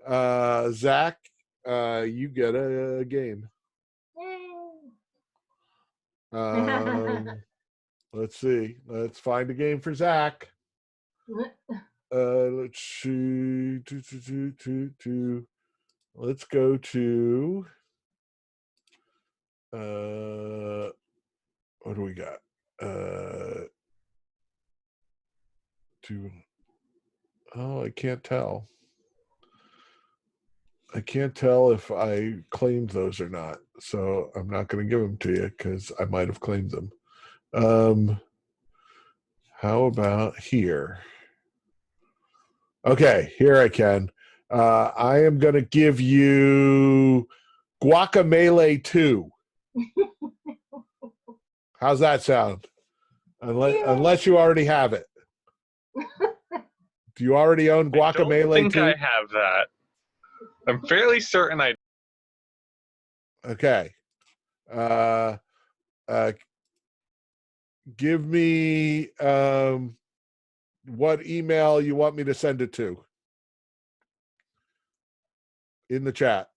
Zach, you get a game. Let's see. Let's find a game for Zach. Let's see. Let's go to. What do we got? Oh, I can't tell. I can't tell if I claimed those or not, so I'm not going to give them to you because I might have claimed them. How about here? Okay, here I can. I am going to give you Guacamelee 2. How's that sound? Unless you already have it. Do you already own Guacamelee 2? I have that. I'm fairly certain I. Okay. Give me what email you want me to send it to in the chat.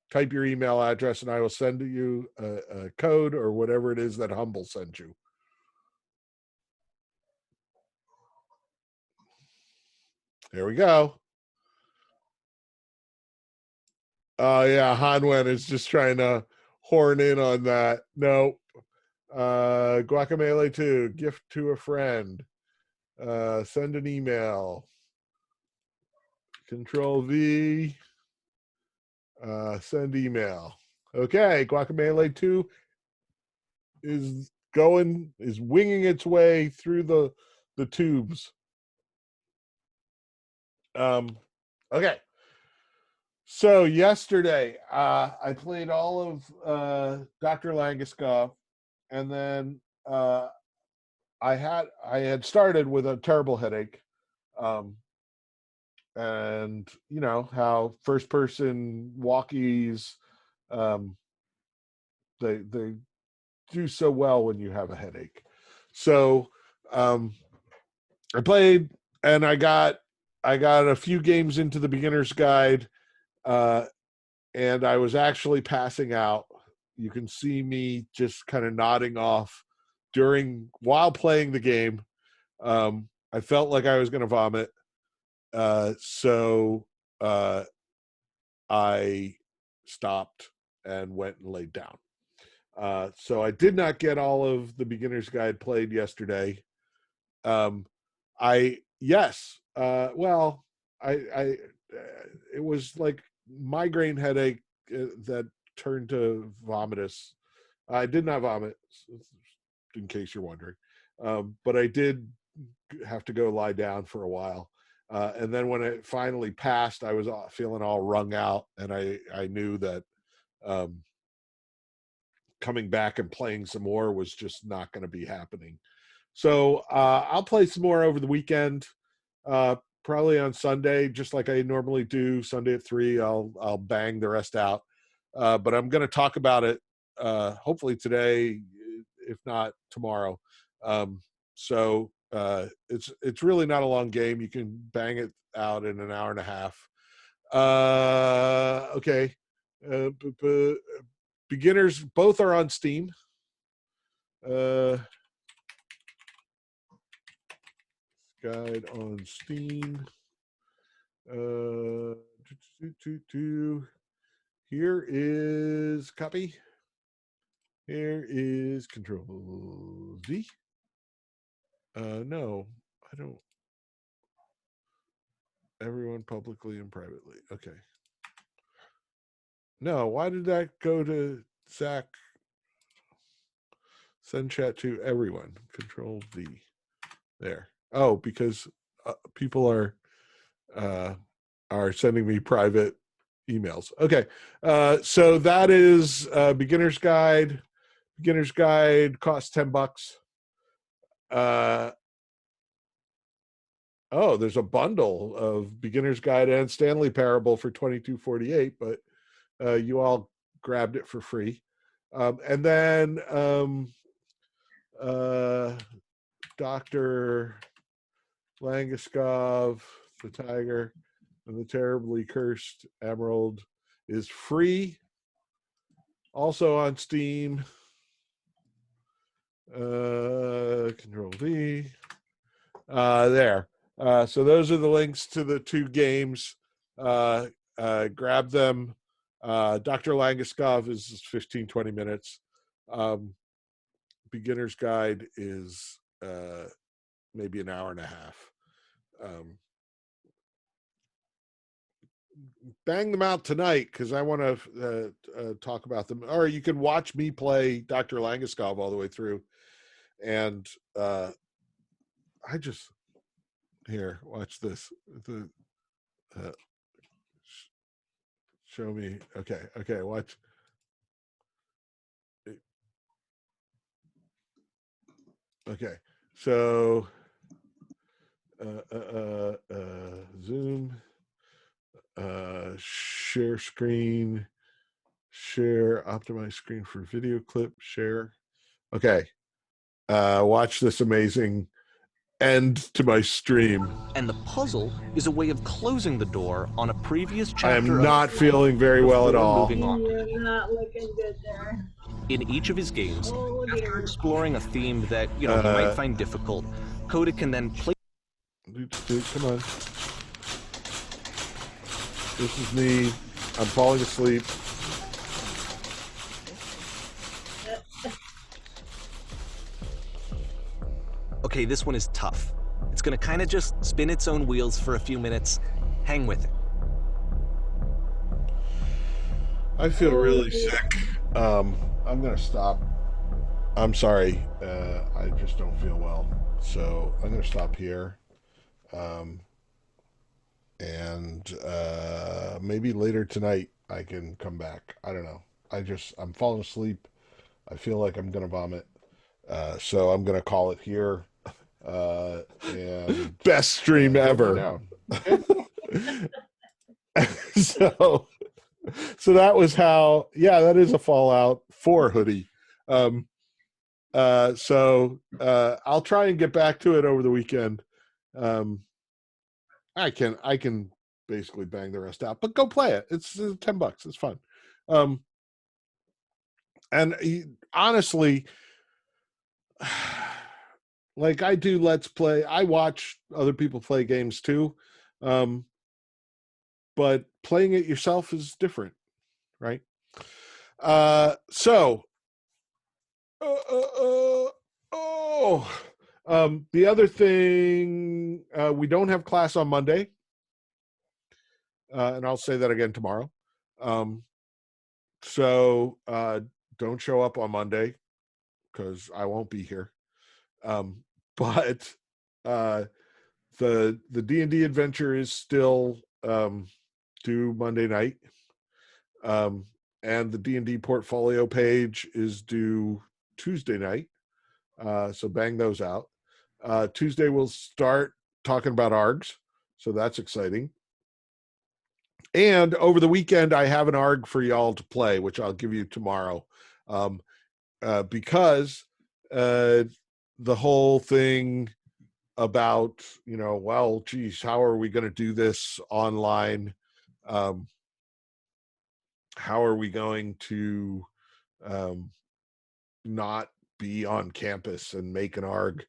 Type your email address and I will send you a code or whatever it is that Humble sends you. There we go. Oh, yeah. Hanwen is just trying to horn in on that. Nope. Guacamelee 2, gift to a friend. Send an email. Control V. Send email. Okay, Guacamelee 2 is winging its way through the tubes. Okay. So yesterday, I played all of Dr. Langeskov, and then I had started with a terrible headache. And you know how first person walkies they do so well when you have a headache. So I played and I got a few games into the beginner's guide, and I was actually passing out. You can see me just kind of nodding off while playing the game. I felt like I was going to vomit. So I stopped and went and laid down. So I did not get all of the beginner's guide played yesterday. It was like migraine headache that turned to vomitous. I did not vomit, in case you're wondering, but I did have to go lie down for a while. And then when it finally passed, I was feeling all wrung out, and I knew that coming back and playing some more was just not going to be happening. So I'll play some more over the weekend, probably on Sunday, just like I normally do. Sunday at 3, I'll bang the rest out. But I'm going to talk about it hopefully today, if not tomorrow. So it's really not a long game. You can bang it out in an hour and a half. Okay. Beginners, both are on Steam. Guide on Steam. Here is copy. Here is Control Z. No, I don't. Everyone publicly and privately. Okay. No, why did that go to Zach? Send chat to everyone. Control V. There. Oh, because people are sending me private emails. Okay. So that is beginner's guide. Beginner's guide costs $10. Oh, there's a bundle of beginner's guide and Stanley Parable for $22.48, but you all grabbed it for free. And then Dr. Langeskov, the Tiger, and the Terribly Cursed Emerald is free. Also on Steam. Control V. There. So those are the links to the two games. Grab them. Dr. Langeskov is 15, 20 minutes. Beginner's Guide is maybe an hour and a half. Bang them out tonight because I want to talk about them. Or you can watch me play Dr. Langeskov all the way through. And I just here watch this. Show me. Okay. Watch. Okay, so Zoom, share screen, share, optimize screen for video clip, share. Okay, watch this amazing end to my stream. And the puzzle is a way of closing the door on a previous chapter. I am not feeling very well at all. You're not looking good there. In each of his games, after exploring a theme that, you might find difficult, Coda can then play. Dude, come on. This is me. I'm falling asleep. Okay, this one is tough. It's gonna kind of just spin its own wheels for a few minutes. Hang with it. I feel really sick. I'm gonna stop. I'm sorry. I just don't feel well. So I'm gonna stop here. And maybe later tonight I can come back. I don't know. I'm falling asleep. I feel like I'm gonna vomit. So I'm gonna call it here. And best stream ever. So that was how. Yeah, that is a Fallout 4 hoodie. So I'll try and get back to it over the weekend. I can basically bang the rest out, but go play it. It's $10. It's fun. Honestly, like I do Let's Play. I watch other people play games too. But playing it yourself is different, right? The other thing, we don't have class on Monday. And I'll say that again tomorrow. So don't show up on Monday because I won't be here. But the D&D adventure is still due Monday night. And the D&D portfolio page is due Tuesday night. So bang those out. Tuesday we'll start talking about ARGs. So that's exciting. And over the weekend, I have an ARG for y'all to play, which I'll give you tomorrow. Because the whole thing about, well, geez, how are we going to do this online? How are we going to not be on campus and make an ARG?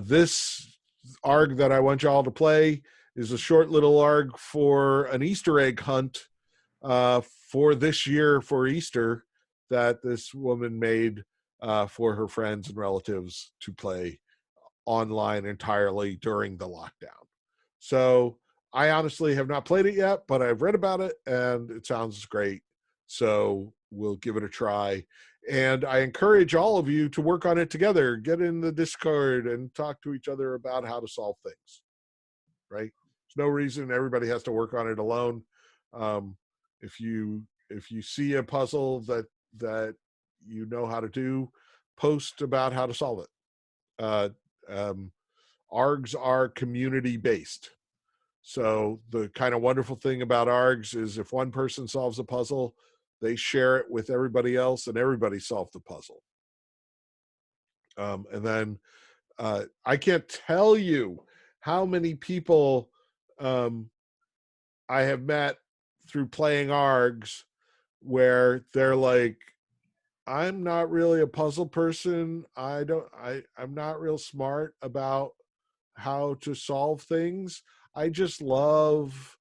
This ARG that I want y'all to play is a short little ARG for an Easter egg hunt for this year for Easter that this woman made for her friends and relatives to play online entirely during the lockdown. So I honestly have not played it yet, but I've read about it and it sounds great. So we'll give it a try. And I encourage all of you to work on it together. Get in the Discord and talk to each other about how to solve things, right? There's no reason everybody has to work on it alone. If you see a puzzle that you know how to do, post about how to solve it. ARGs are community based. So the kind of wonderful thing about ARGs is if one person solves a puzzle, they share it with everybody else and everybody solved the puzzle. And then I can't tell you how many people I have met through playing ARGs where they're like, I'm not really a puzzle person. I'm not real smart about how to solve things. I just love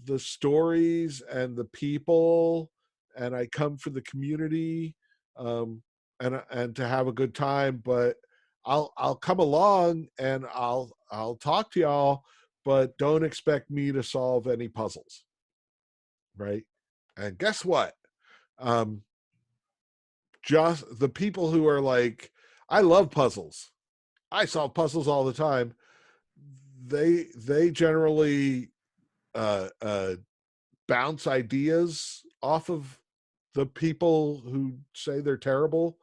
the stories and the people, and I come for the community, and to have a good time. But I'll come along and I'll talk to y'all, but don't expect me to solve any puzzles, right? And guess what? Um, just the people who are like, I love puzzles. I solve puzzles all the time. They generally uh, uh, bounce ideas off of the people who say they're terrible,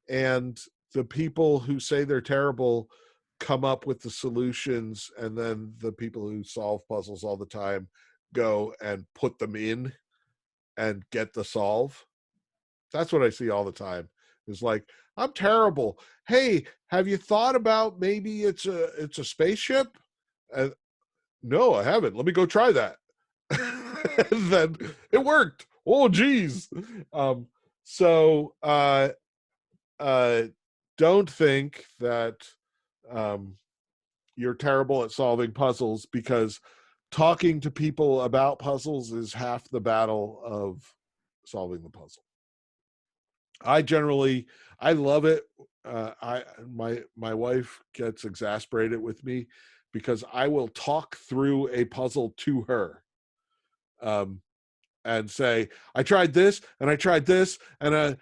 and the people who say they're terrible come up with the solutions, and then the people who solve puzzles all the time go and put them in and get the solve. That's what I see all the time. Is like, I'm terrible. Hey, have you thought about maybe it's a spaceship? And no, I haven't. Let me go try that. And then it worked. Oh, geez. So don't think that um, you're terrible at solving puzzles, because talking to people about puzzles is half the battle of solving the puzzle. I love it. My wife gets exasperated with me because I will talk through a puzzle to her, um, and say, I tried this and I tried this, and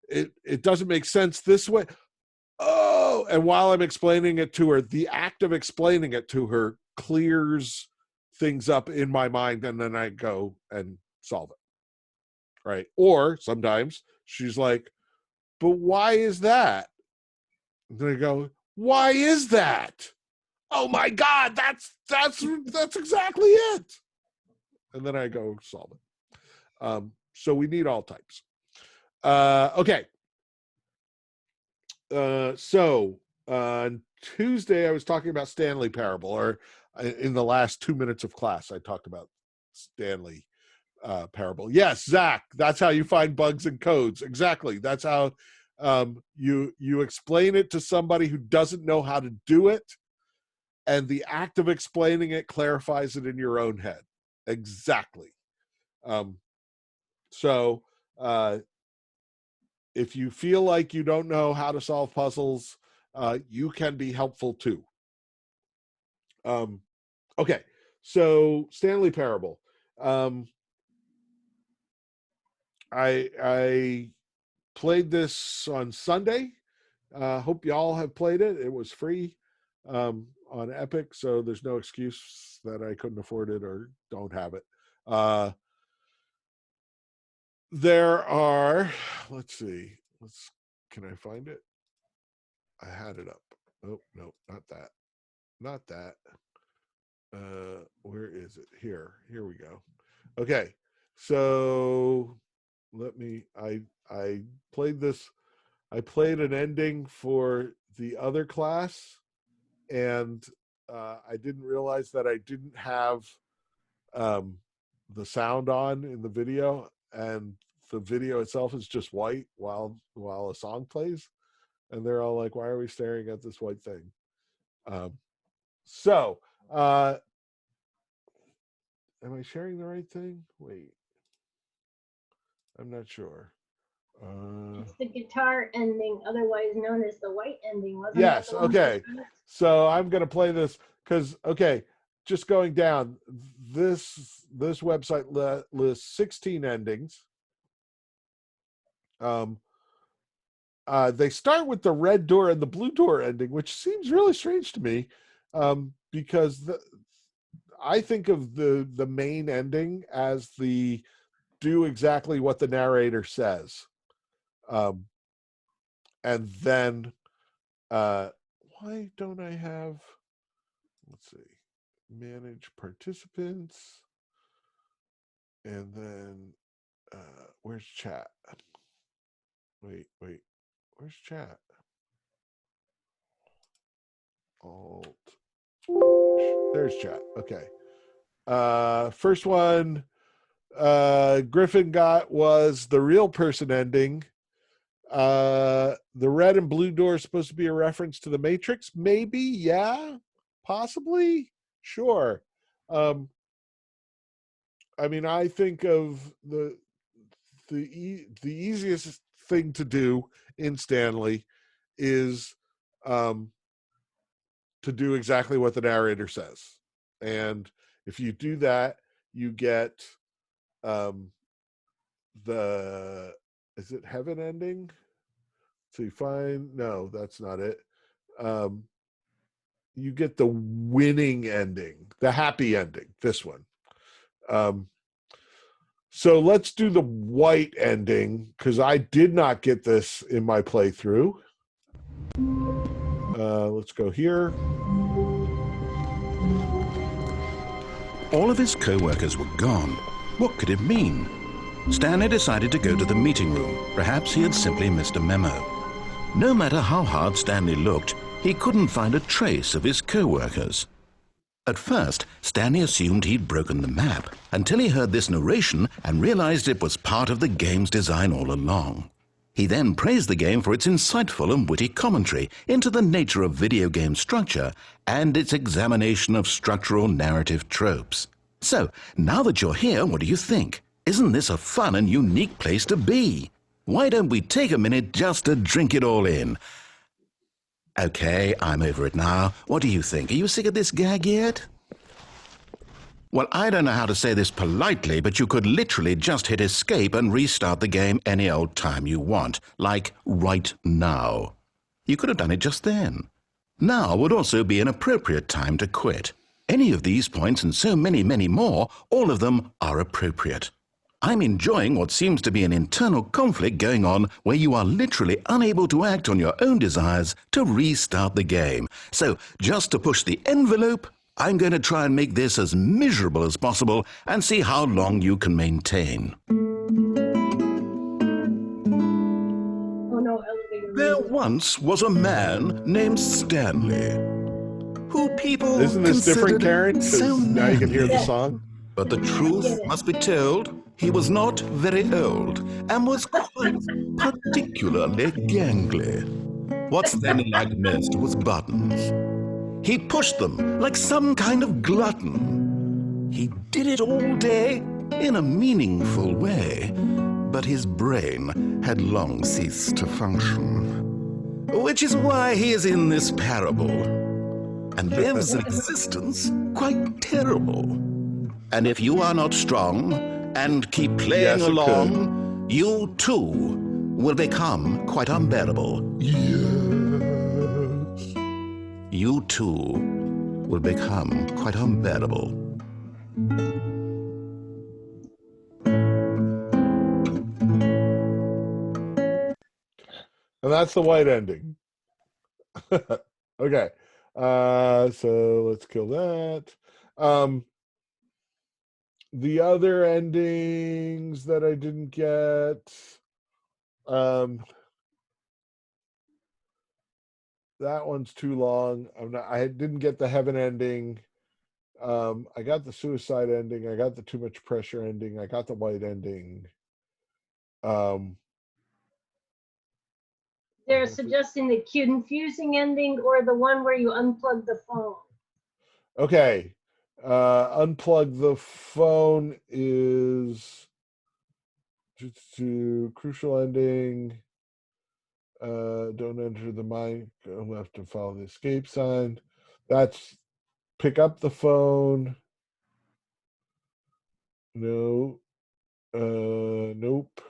it doesn't make sense this way. Oh, and while I'm explaining it to her, the act of explaining it to her clears things up in my mind, and then I go and solve it. Right. Or sometimes she's like, but why is that? And then I go, why is that? Oh my God, that's exactly it. And then I go solve it. So we need all types. Okay. So on Tuesday, I was talking about Stanley Parable, or in the last 2 minutes of class, I talked about Stanley Parable. Yes, Zach, that's how you find bugs in codes. Exactly. That's how you explain it to somebody who doesn't know how to do it, and the act of explaining it clarifies it in your own head. Exactly. So if you feel like you don't know how to solve puzzles, you can be helpful too. Okay, so Stanley Parable. I played this on Sunday. Hope y'all have played it. It was free on Epic, so there's no excuse that I couldn't afford it or don't have it. There are, let's see, can I find it? I had it up. Oh, no, not that. Not that. Where is it? Here we go. Okay. So I played this. I played an ending for the other class, and I didn't realize that I didn't have the sound on in the video, and the video itself is just white while a song plays, and they're all like, "Why are we staring at this white thing?" So, am I sharing the right thing? Wait, I'm not sure. It's the guitar ending, otherwise known as the white ending, wasn't Yes. that the one? Okay. So I'm going to play this because, okay, just going down, this website lists 16 endings. They start with the red door and the blue door ending, which seems really strange to me, because I think of the main ending as the do exactly what the narrator says, and then why don't I have? Let's see, manage participants, and then where's chat? Wait, where's chat? Alt. There's chat. Okay. First one Griffin got was the real person ending. The red and blue door is supposed to be a reference to the Matrix. Maybe, yeah, possibly, sure. I mean, I think of the easiest thing to do in Stanley is to do exactly what the narrator says, and if you do that, you get the is it heaven ending? So you find no, that's not it. You get the winning ending, the happy ending. This one. So let's do the white ending because I did not get this in my playthrough. Let's go here. All of his co-workers were gone. What could it mean? Stanley decided to go to the meeting room. Perhaps he had simply missed a memo. No matter how hard Stanley looked, he couldn't find a trace of his co-workers. At first, Stanley assumed he'd broken the map until he heard this narration and realized it was part of the game's design all along. He then praised the game for its insightful and witty commentary into the nature of video game structure and its examination of structural narrative tropes. So, now that you're here, what do you think? Isn't this a fun and unique place to be? Why don't we take a minute just to drink it all in? Okay, I'm over it now. What do you think? Are you sick of this gag yet? Well, I don't know how to say this politely, but you could literally just hit escape and restart the game any old time you want, like right now. You could have done it just then. Now would also be an appropriate time to quit. Any of these points and so many, many more, all of them are appropriate. I'm enjoying what seems to be an internal conflict going on where you are literally unable to act on your own desires to restart the game. So, just to push the envelope, I'm going to try and make this as miserable as possible and see how long you can maintain. Oh no, elevator. There once was a man named Stanley, who people Isn't this different, considered Karen? Because so now you can hear the manly. song. But the truth must be told, he was not very old and was quite particularly gangly. What Stanley liked most was buttons. He pushed them like some kind of glutton. He did it all day in a meaningful way, but his brain had long ceased to function. Which is why he is in this parable and lives an existence quite terrible. And if you are not strong and keep playing Yes, it along, you too will become quite unbearable. Yes. You too will become quite unbearable. And that's the white ending. Okay. So let's kill that. The other endings that I didn't get, that one's too long. I didn't get the heaven ending. I got the suicide ending. I got the too much pressure ending. I got the white ending. They're suggesting the confusing ending or the one where you unplug the phone. Okay. Unplug the phone is to crucial ending. Don't enter the mic. Go left and follow the escape sign. That's pick up the phone. No. Nope.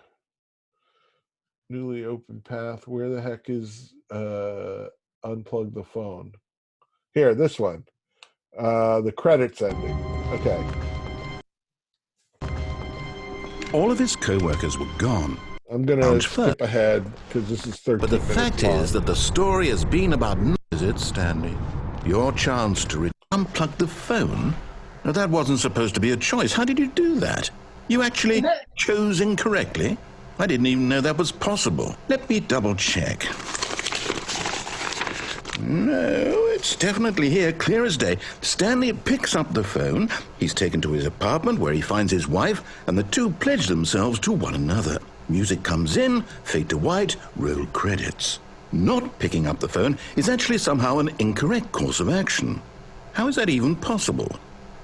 Newly open path. Where the heck is unplug the phone? Here, this one. The credits ending. Okay. All of his co-workers were gone. I'm going to skip ahead because this is 13 But the minutes fact long. is that the story has been about... Is it, Stanley? Your chance to unplug the phone? Now, that wasn't supposed to be a choice. How did you do that? You actually chose incorrectly? I didn't even know that was possible. Let me double check. No, it It's definitely here, clear as day. Stanley picks up the phone. He's taken to his apartment where he finds his wife, and the two pledge themselves to one another. Music comes in, fade to white, roll credits. Not picking up the phone is actually somehow an incorrect course of action. How is that even possible?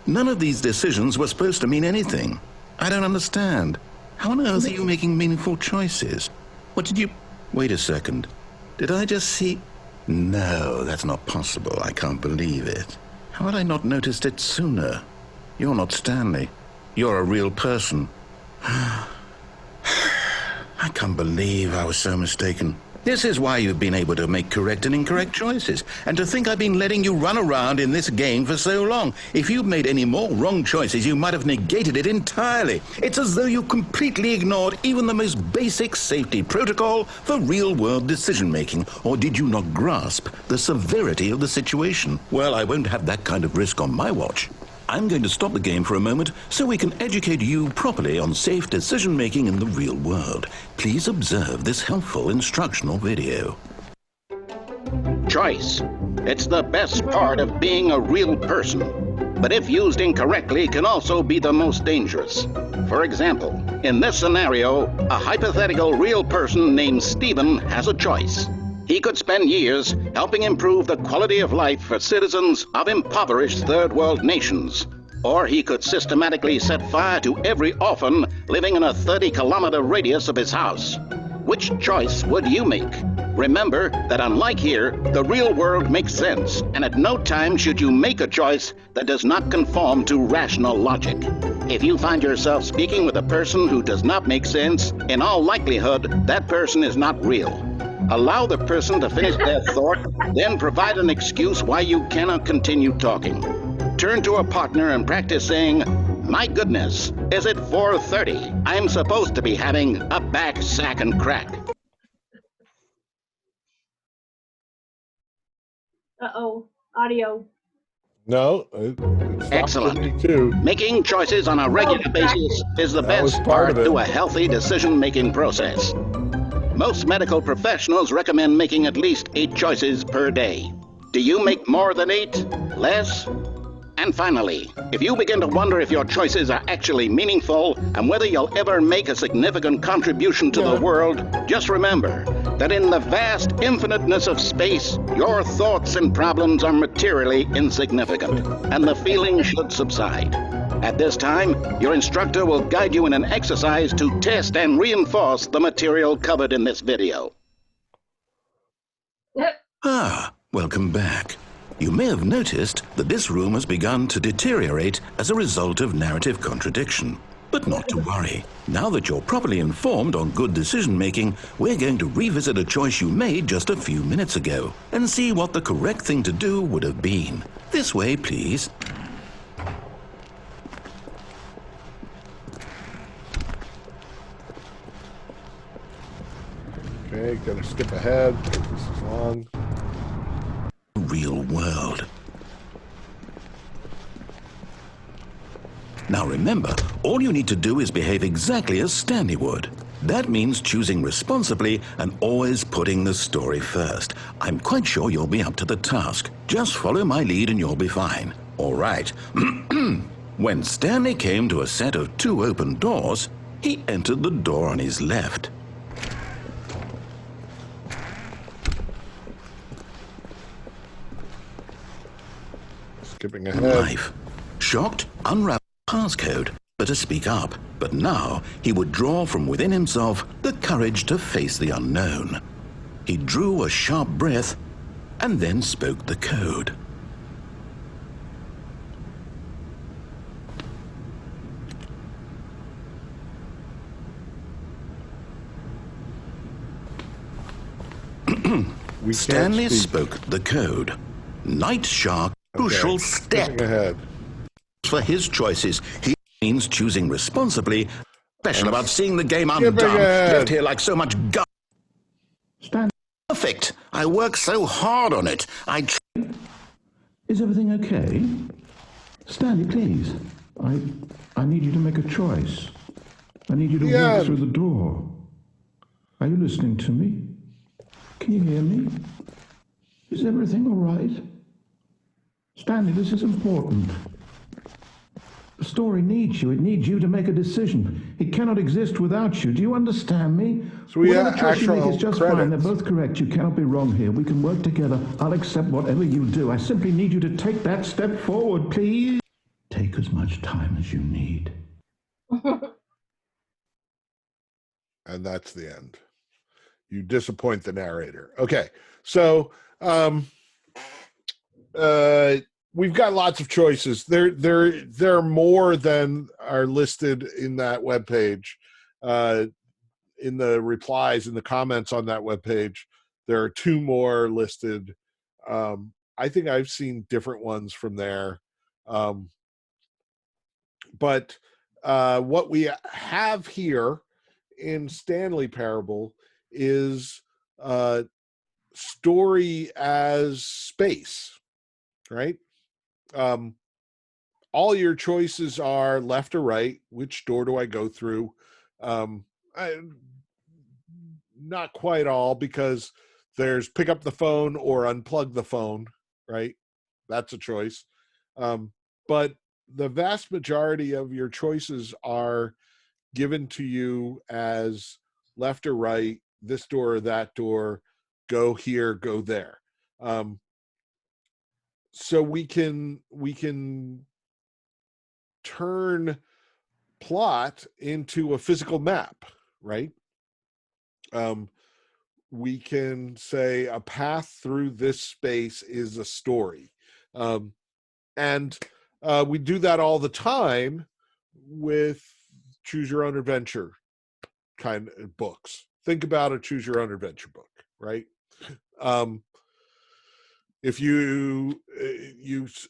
None of these decisions were supposed to mean anything. I don't understand. How on earth are you making meaningful choices? What did you... Wait a second. Did I just see... No, that's not possible. I can't believe it. How had I not noticed it sooner? You're not Stanley. You're a real person. I can't believe I was so mistaken. This is why you've been able to make correct and incorrect choices. And to think I've been letting you run around in this game for so long. If you'd made any more wrong choices, you might have negated it entirely. It's as though you completely ignored even the most basic safety protocol for real-world decision-making. Or did you not grasp the severity of the situation? Well, I won't have that kind of risk on my watch. I'm going to stop the game for a moment so we can educate you properly on safe decision-making in the real world. Please observe this helpful instructional video. Choice. It's the best part of being a real person. But if used incorrectly, can also be the most dangerous. For example, in this scenario, a hypothetical real person named Stephen has a choice. He could spend years helping improve the quality of life for citizens of impoverished third world nations. Or he could systematically set fire to every orphan living in a 30-kilometer radius of his house. Which choice would you make? Remember that unlike here, the real world makes sense, and at no time should you make a choice that does not conform to rational logic. If you find yourself speaking with a person who does not make sense, in all likelihood, that person is not real. Allow the person to finish their thought, then provide an excuse why you cannot continue talking. Turn to a partner and practice saying, "My goodness, is it 4:30? I'm supposed to be having a back, sack, and crack." Uh-oh, audio. No, it stopped Excellent. for me too. Making choices on a regular basis is the That was best part part of it. to a healthy decision-making process. Most medical professionals recommend making at least 8 choices per day. Do you make more than 8? Less? And finally, if you begin to wonder if your choices are actually meaningful and whether you'll ever make a significant contribution to the world, just remember that in the vast infiniteness of space, your thoughts and problems are materially insignificant, and the feeling should subside. At this time, your instructor will guide you in an exercise to test and reinforce the material covered in this video. Ah, welcome back. You may have noticed that this room has begun to deteriorate as a result of narrative contradiction. But not to worry. Now that you're properly informed on good decision-making, we're going to revisit a choice you made just a few minutes ago and see what the correct thing to do would have been. This way, please. Okay, gotta skip ahead because this is long. Real world. Now remember, all you need to do is behave exactly as Stanley would. That means choosing responsibly and always putting the story first. I'm quite sure you'll be up to the task. Just follow my lead and you'll be fine. All right. When Stanley came to a set of 2 open doors, he entered the door on his left. Skipping ahead. Knife. Shocked, unwrapped passcode to speak up, but now he would draw from within himself the courage to face the unknown. He drew a sharp breath and then spoke the code. Stanley spoke the code. Night Shark, crucial step Ahead. for his choices. He means choosing responsibly. Special about seeing the game undone. ahead. Left here like so much gum. Perfect. I worked so hard on it. Is everything okay? Stanley, please. I need you to make a choice. I need you to walk through the door. Are you listening to me? Can you hear me? Is everything all right? Stanley, this is important. The story needs you. It needs you to make a decision. It cannot exist without you. Do you understand me? So we Whatever have choice you make is actual just fine. They're credits. both correct. You cannot be wrong here. We can work together. I'll accept whatever you do. I simply need you to take that step forward, please. Take as much time as you need. And that's the end. You disappoint the narrator. Okay, so we've got lots of choices. There are more than are listed in that webpage. In the replies, in the comments on that webpage, there are 2 more listed. I think I've seen different ones from there. But what we have here in Stanley Parable is story as space, right? All your choices are left or right. Which door do I go through? Not quite all, because there's pick up the phone or unplug the phone, right? That's a choice. But the vast majority of your choices are given to you as left or right, this door or that door, go here, go there. So we can turn plot into a physical map, right? We can say a path through this space is a story. And we do that all the time with choose your own adventure kind of books. Think about a choose your own adventure book, right? If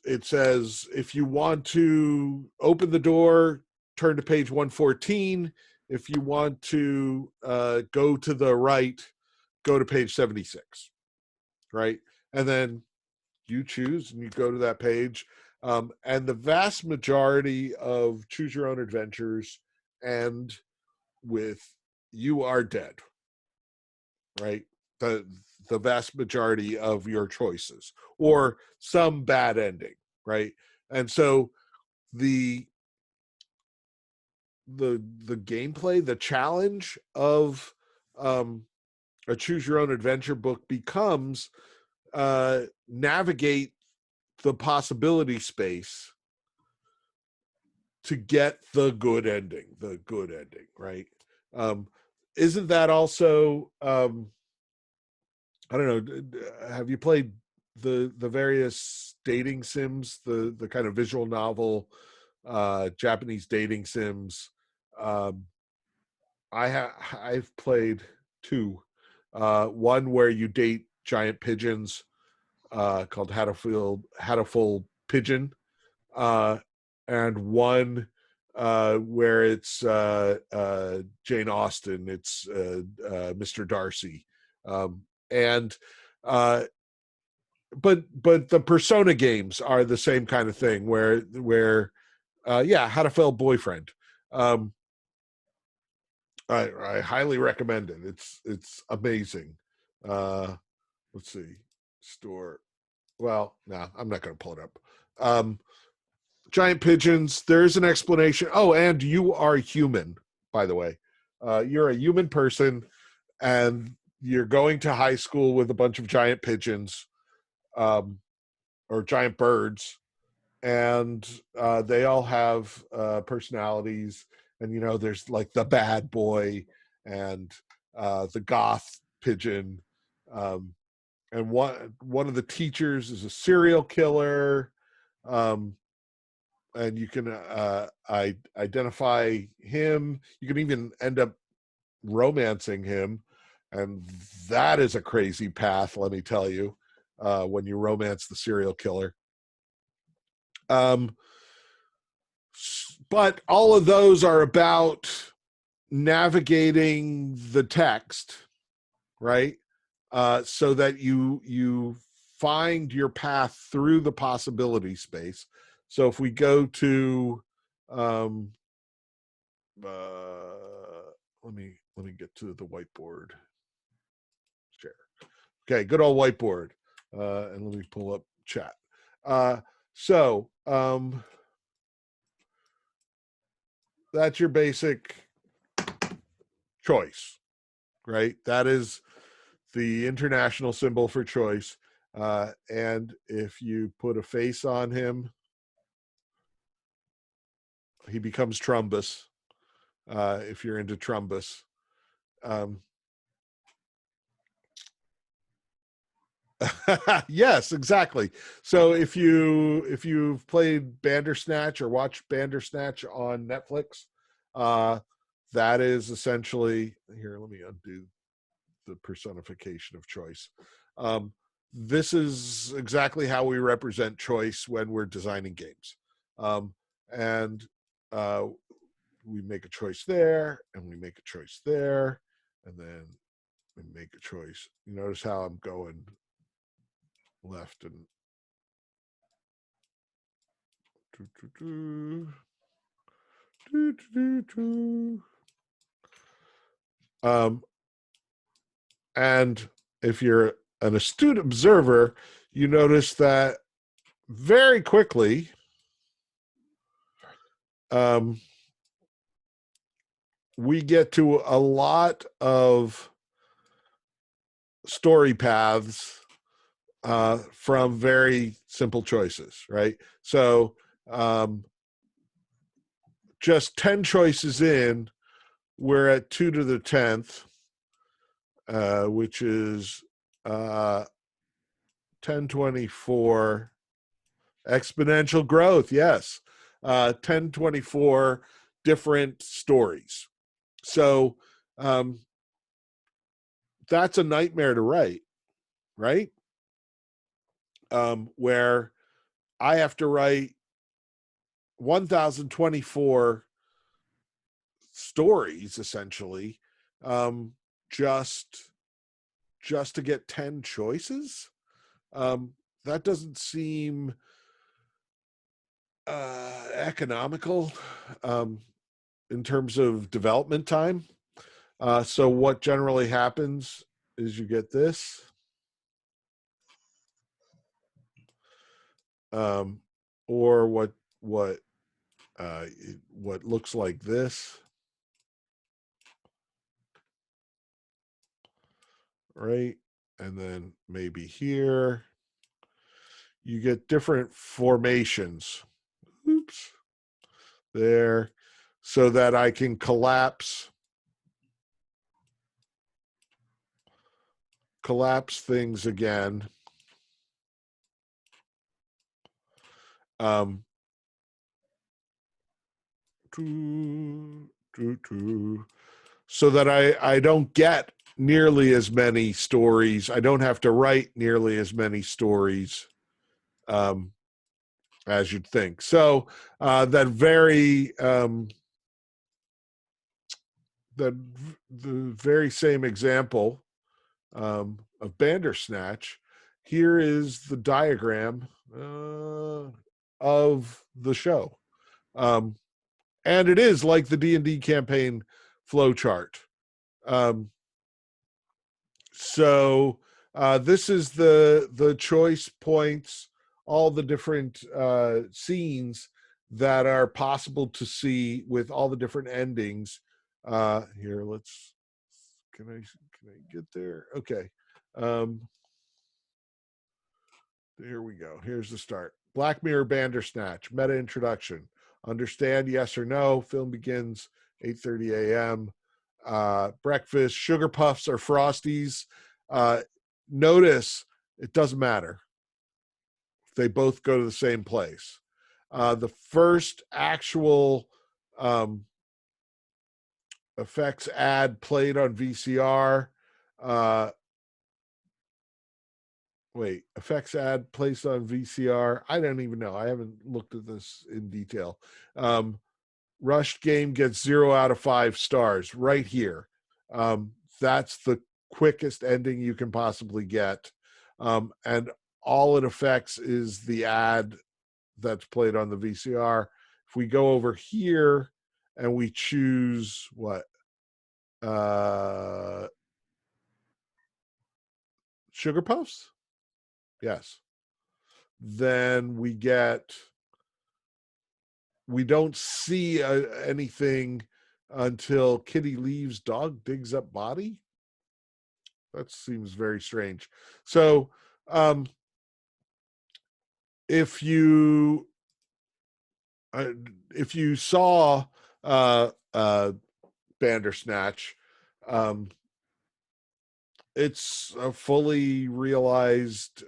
it says, if you want to open the door, turn to page 114. If you want to go to the right, go to page 76, right? And then you choose and you go to that page. And the vast majority of choose your own adventures end with you are dead, right? The vast majority of your choices, or some bad ending, right? And so the gameplay, the challenge of a choose your own adventure book becomes navigate the possibility space to get the good ending, right? Isn't that also I don't know, have you played the various dating sims, the kind of visual novel Japanese dating sims? I've played 2. One where you date giant pigeons, called How to Fool Pigeon, and one where it's Jane Austen. It's Mr. Darcy, and but the Persona games are the same kind of thing, where How to Fail Boyfriend. I highly recommend it. It's amazing. Let's see, store. Well, no, I'm not going to pull it up. Giant pigeons. There's an explanation. Oh, and you are human, by the way. You're a human person, and you're going to high school with a bunch of giant pigeons, or giant birds, and they all have personalities. And there's like the bad boy and the goth pigeon, and one of the teachers is a serial killer, and you can identify him. You can even end up romancing him, and that is a crazy path, let me tell you, when you romance the serial killer. But all of those are about navigating the text, right? So that you find your path through the possibility space. So if we go to, let me get to the whiteboard. Share. Okay, good old whiteboard. And let me pull up chat. So that's your basic choice, right? That is the international symbol for choice. And if you put a face on him, he becomes Trumbus. If you're into Trumbus. Yes, exactly. So if you've played Bandersnatch or watched Bandersnatch on Netflix, that is essentially here. Let me undo the personification of choice. This is exactly how we represent choice when we're designing games, and we make a choice there, and we make a choice there, and then we make a choice. You notice how I'm going left and and if you're an astute observer, you notice that very quickly we get to a lot of story paths from very simple choices, right? So just 10 choices in, we're at 2 to the 10th, which is 1024 exponential growth. Yes. 1024 different stories. So that's a nightmare to write, right? Where I have to write 1024 stories essentially, just to get 10 choices. That doesn't seem economical in terms of development time. So what generally happens is you get this, or what looks like this, right? And then maybe here you get different formations. Oops. There, so that I can collapse things again. So that I don't get nearly as many stories. I don't have to write nearly as many stories as you'd think. So that very the very same example of Bandersnatch. Here is the diagram of the show, and it is like the D&D campaign flowchart. So this is the choice points, all the different scenes that are possible to see with all the different endings. Here, let's. Can I get there? Okay. Here we go. Here's the start. Black Mirror Bandersnatch, meta introduction. Understand, yes or no. Film begins 8:30 a.m. Breakfast, sugar puffs or frosties. Notice it doesn't matter. They both go to the same place. The first actual effects ad played on VCR. Effects ad placed on VCR. I don't even know. I haven't looked at this in detail. Rushed game gets 0 out of 5 stars right here. That's the quickest ending you can possibly get. And all it affects is the ad that's played on the VCR. If we go over here and we choose what? Sugar Puffs? Yes. then we don't see anything until Kitty leaves, dog digs up body. That seems very strange. So if you saw Bandersnatch, it's a fully realized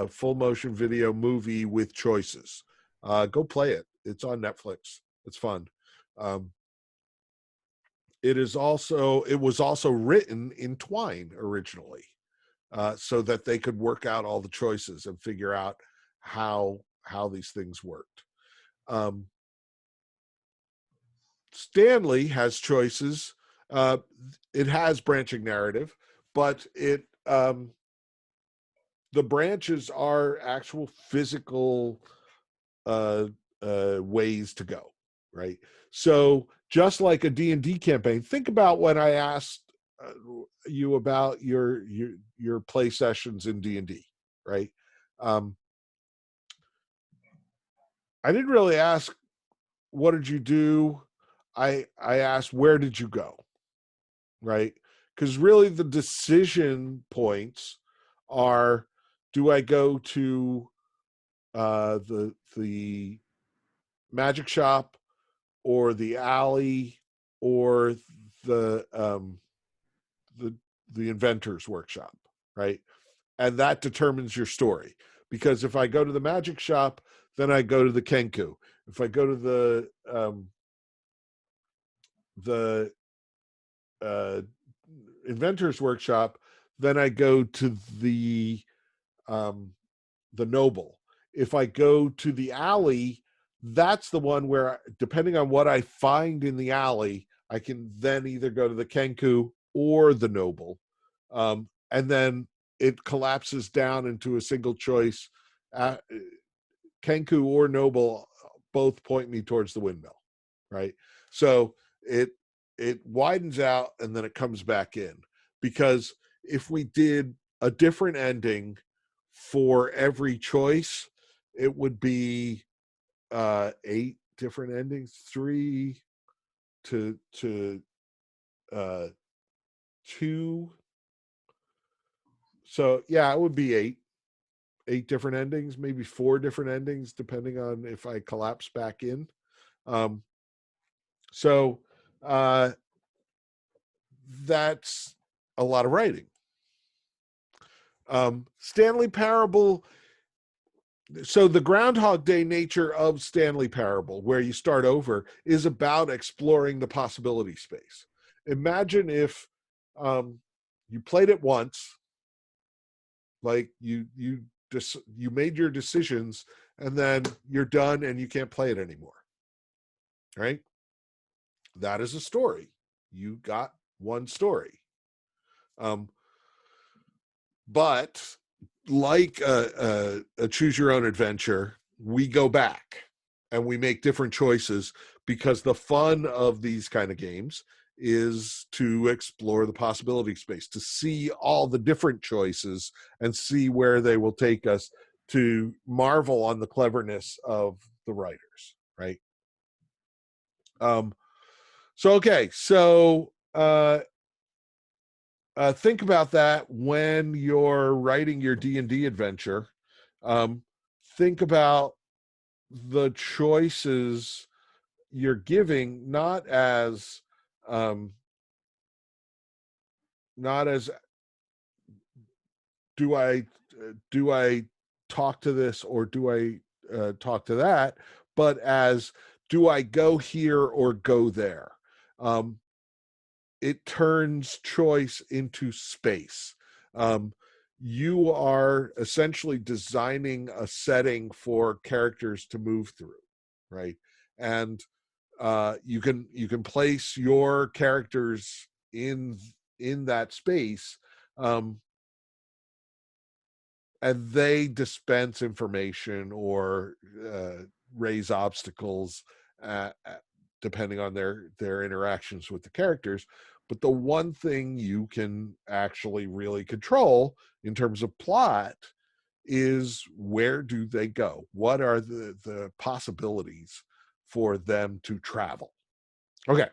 full motion video movie with choices. Go play it. It's on Netflix. It's fun. It was also written in Twine originally, so that they could work out all the choices and figure out how these things worked. Stanley has choices. It has branching narrative, but the branches are actual physical ways to go, right? So just like a D&D campaign, think about when I asked you about your play sessions in D&D, right? I didn't really ask, what did you do? I asked, where did you go, right? Because really the decision points are, do I go to the magic shop, or the alley, or the inventor's workshop, right? And that determines your story. Because if I go to the magic shop, then I go to the Kenku. If I go to the inventor's workshop, then I go to the noble. If I go to the alley, that's the one where, depending on what I find in the alley, I can then either go to the Kenku or the noble. And then it collapses down into a single choice. Kenku or noble both point me towards the windmill, right? So it widens out and then it comes back in. Because if we did a different ending for every choice, it would be 8 different endings, 3 to 2. So yeah, it would be 8 different endings, maybe 4 different endings, depending on if I collapse back in. So that's a lot of writing. Stanley Parable. So the Groundhog Day nature of Stanley Parable, where you start over, is about exploring the possibility space. Imagine if you played it once, like you made your decisions, and then you're done and you can't play it anymore, right? That is a story. You got one story. But like a choose your own adventure, we go back and we make different choices, because the fun of these kind of games is to explore the possibility space, to see all the different choices and see where they will take us, to marvel on the cleverness of the writers, right? So think about that when you're writing your D&D adventure. Think about the choices you're giving, not as do I talk to this or do I talk to that, but as, do I go here or go there? It turns choice into space. You are essentially designing a setting for characters to move through, right? And you can place your characters in that space, and they dispense information or raise obstacles, depending on their interactions with the characters. But the one thing you can actually really control in terms of plot is where do they go? What are the possibilities for them to travel? Okay.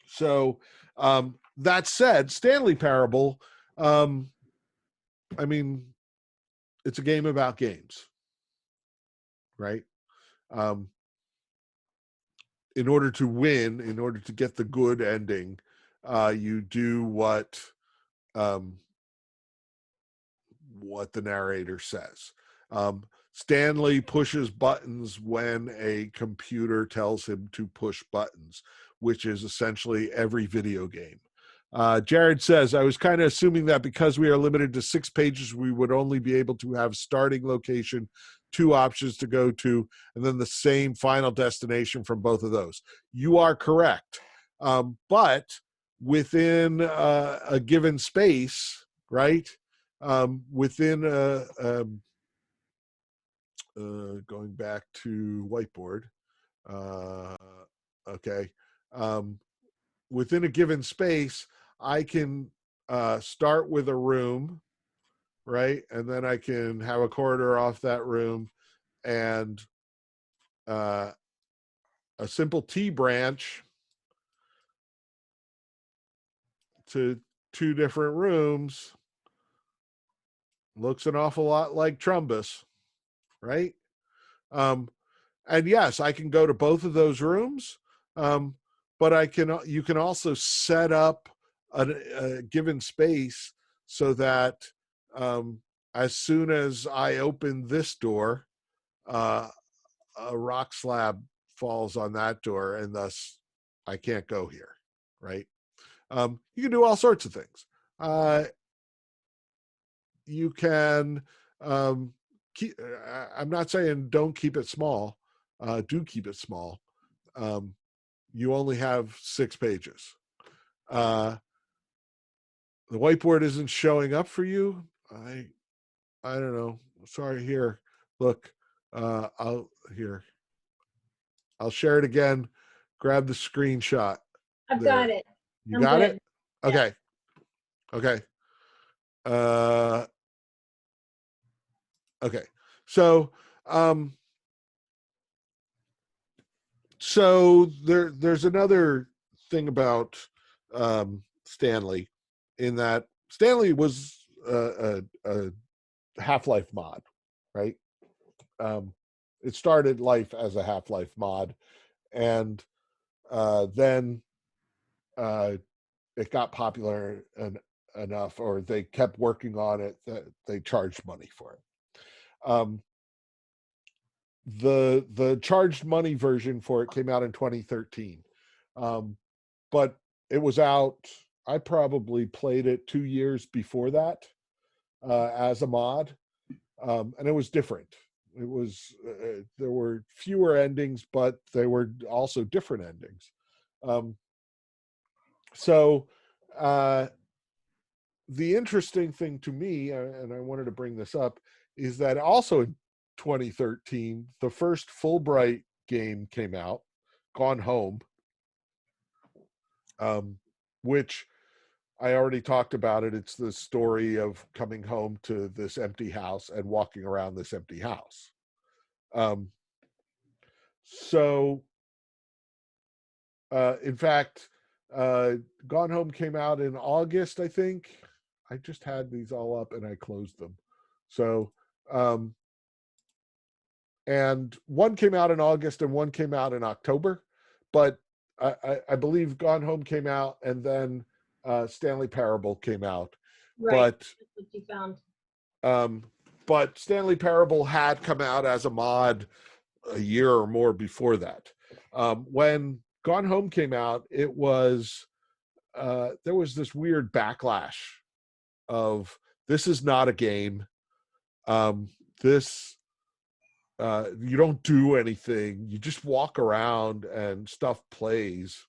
So that said, Stanley Parable, I mean, it's a game about games, right? In order to win, in order to get the good ending, you do what the narrator says. Stanley pushes buttons when a computer tells him to push buttons, which is essentially every video game. Jared says, I was kind of assuming that because we are limited to 6 pages, we would only be able to have starting location, 2 options to go to, and then the same final destination from both of those. You are correct. But within a given space, right? Within going back to whiteboard, okay. Within a given space, I can start with a room, right? And then I can have a corridor off that room and a simple T branch to 2 different rooms. Looks an awful lot like Trumbus, right? And yes, I can go to both of those rooms, but you can also set up a given space so that as soon as I open this door, a rock slab falls on that door, and thus I can't go here, right? You can do all sorts of things. You can keep. I'm not saying don't keep it small. Do keep it small. You only have 6 pages. The whiteboard isn't showing up for you. I don't know. Sorry. Here, look. I'll share it again. Grab the screenshot. I've there. got it. You I'm got good. it? Okay. Okay. Okay. So there's another thing about Stanley, in that Stanley was a Half-Life mod, right? It started life as a Half-Life mod, and then it got popular enough, or they kept working on it, that they charged money for it. The charged money version for it came out in 2013, but it was out. I probably played it 2 years before that as a mod, and it was different. It was there were fewer endings, but they were also different endings. So the interesting thing to me, and I wanted to bring this up, is that also in 2013, the first Fulbright game came out, Gone Home, which I already talked about it. It's the story of coming home to this empty house and walking around this empty house. In fact, Gone Home came out in August, I think. I just had these all up and I closed them. So, and one came out in August and one came out in October, but I believe Gone Home came out and then Stanley Parable came out. Right. That's what you found. But Stanley Parable had come out as a mod a year or more before that. When Gone Home came out, it was there was this weird backlash of, this is not a game. This you don't do anything. You just walk around and stuff plays.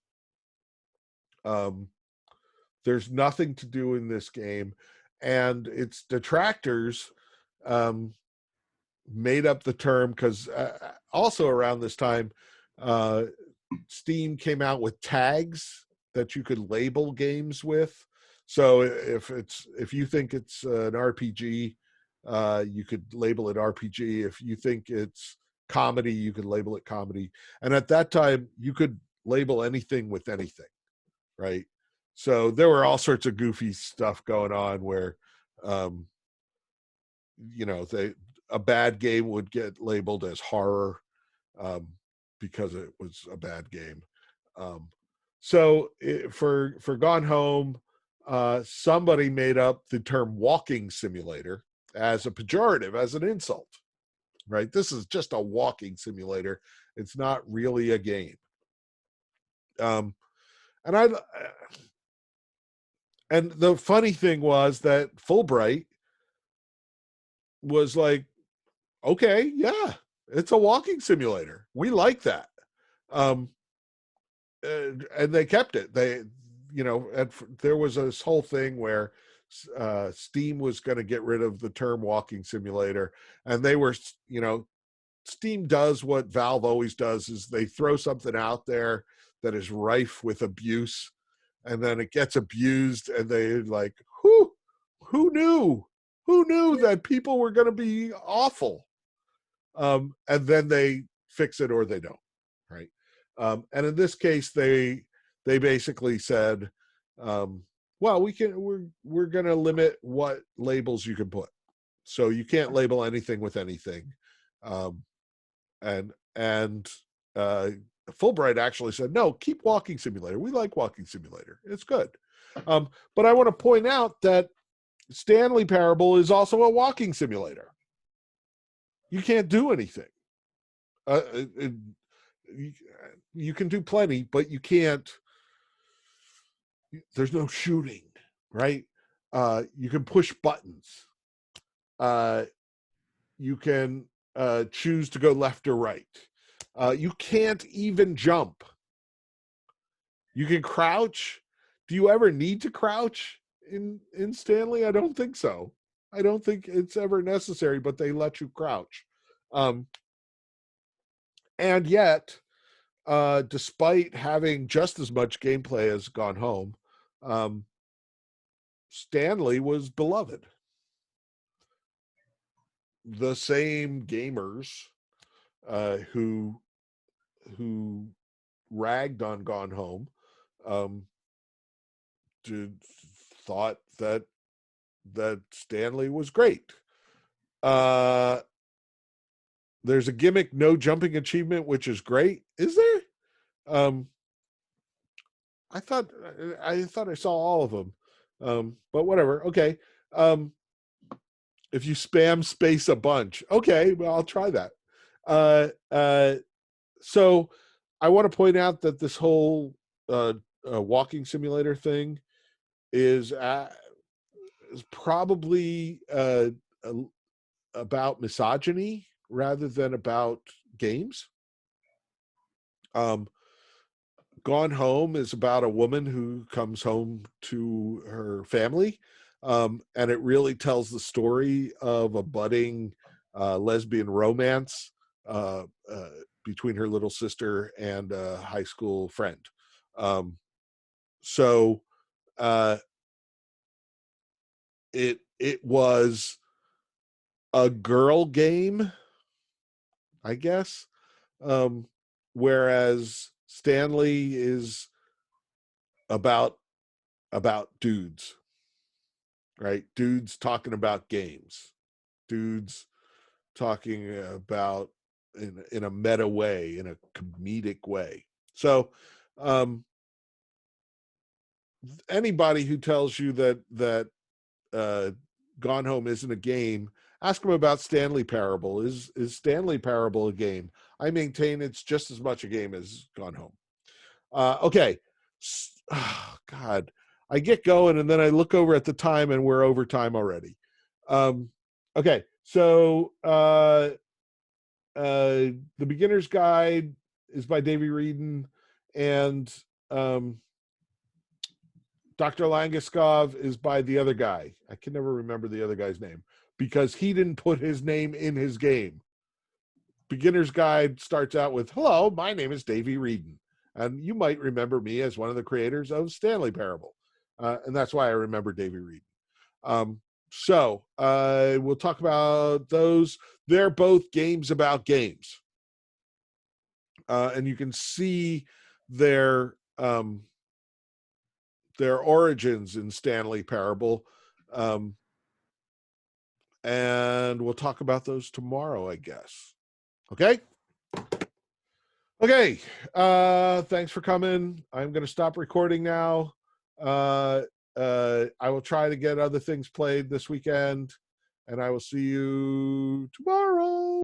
There's nothing to do in this game, and its detractors made up the term, because also around this time, Steam came out with tags that you could label games with. So if you think it's an RPG, You could label it RPG. If you think it's comedy, you could label it comedy. And at that time, you could label anything with anything, right? So there were all sorts of goofy stuff going on where, a bad game would get labeled as horror because it was a bad game. For Gone Home, somebody made up the term walking simulator as a pejorative, as an insult, right? This is just a walking simulator. It's not really a game. And the funny thing was that Fulbright was like, okay, yeah, it's a walking simulator. We like that. And they kept it. There was this whole thing where Steam was going to get rid of the term walking simulator, and they were, Steam does what Valve always does, is they throw something out there that is rife with abuse, and then it gets abused, and they're like, who knew that people were going to be awful? And then they fix it or they don't, right? And in this case, they basically said, well, we're going to limit what labels you can put. So you can't label anything with anything. And Fulbright actually said, no, keep walking simulator. We like walking simulator. It's good. But I want to point out that Stanley Parable is also a walking simulator. You can't do anything. You can do plenty, but you can't. There's no shooting, right? You can push buttons. You can choose to go left or right. You can't even jump. You can crouch. Do you ever need to crouch in Stanley? I don't think so. I don't think it's ever necessary, but they let you crouch. And yet, despite having just as much gameplay as Gone Home, Stanley was beloved. The same gamers who ragged on Gone Home thought that Stanley was great. There's a gimmick no jumping achievement, which is great. Is there? I thought I saw all of them. But whatever. Okay. If you spam space a bunch, okay, well, I'll try that. So I want to point out that this whole walking simulator thing is probably about misogyny rather than about games. Gone Home is about a woman who comes home to her family, and it really tells the story of a budding lesbian romance between her little sister and a high school friend. It was a girl game, I guess, whereas Stanley is about dudes, right? Dudes talking about games, dudes talking about in a meta way, in a comedic way. So anybody who tells you that Gone Home isn't a game, ask them about Stanley Parable. Is Stanley Parable a game? I maintain it's just as much a game as Gone Home. Okay. Oh, God, I get going and then I look over at the time and we're over time already. Okay. So The Beginner's Guide is by Davey Reedon, and Dr. Langeskov is by the other guy. I can never remember the other guy's name because he didn't put his name in his game. Beginner's Guide starts out with, hello, my name is Davey Reedon, and you might remember me as one of the creators of Stanley Parable. And that's why I remember Davey Reedon. So we'll talk about those. They're both games about games. And you can see their origins in Stanley Parable. And we'll talk about those tomorrow, I guess. Okay? Okay. Thanks for coming. I'm going to stop recording now. I will try to get other things played this weekend, and I will see you tomorrow.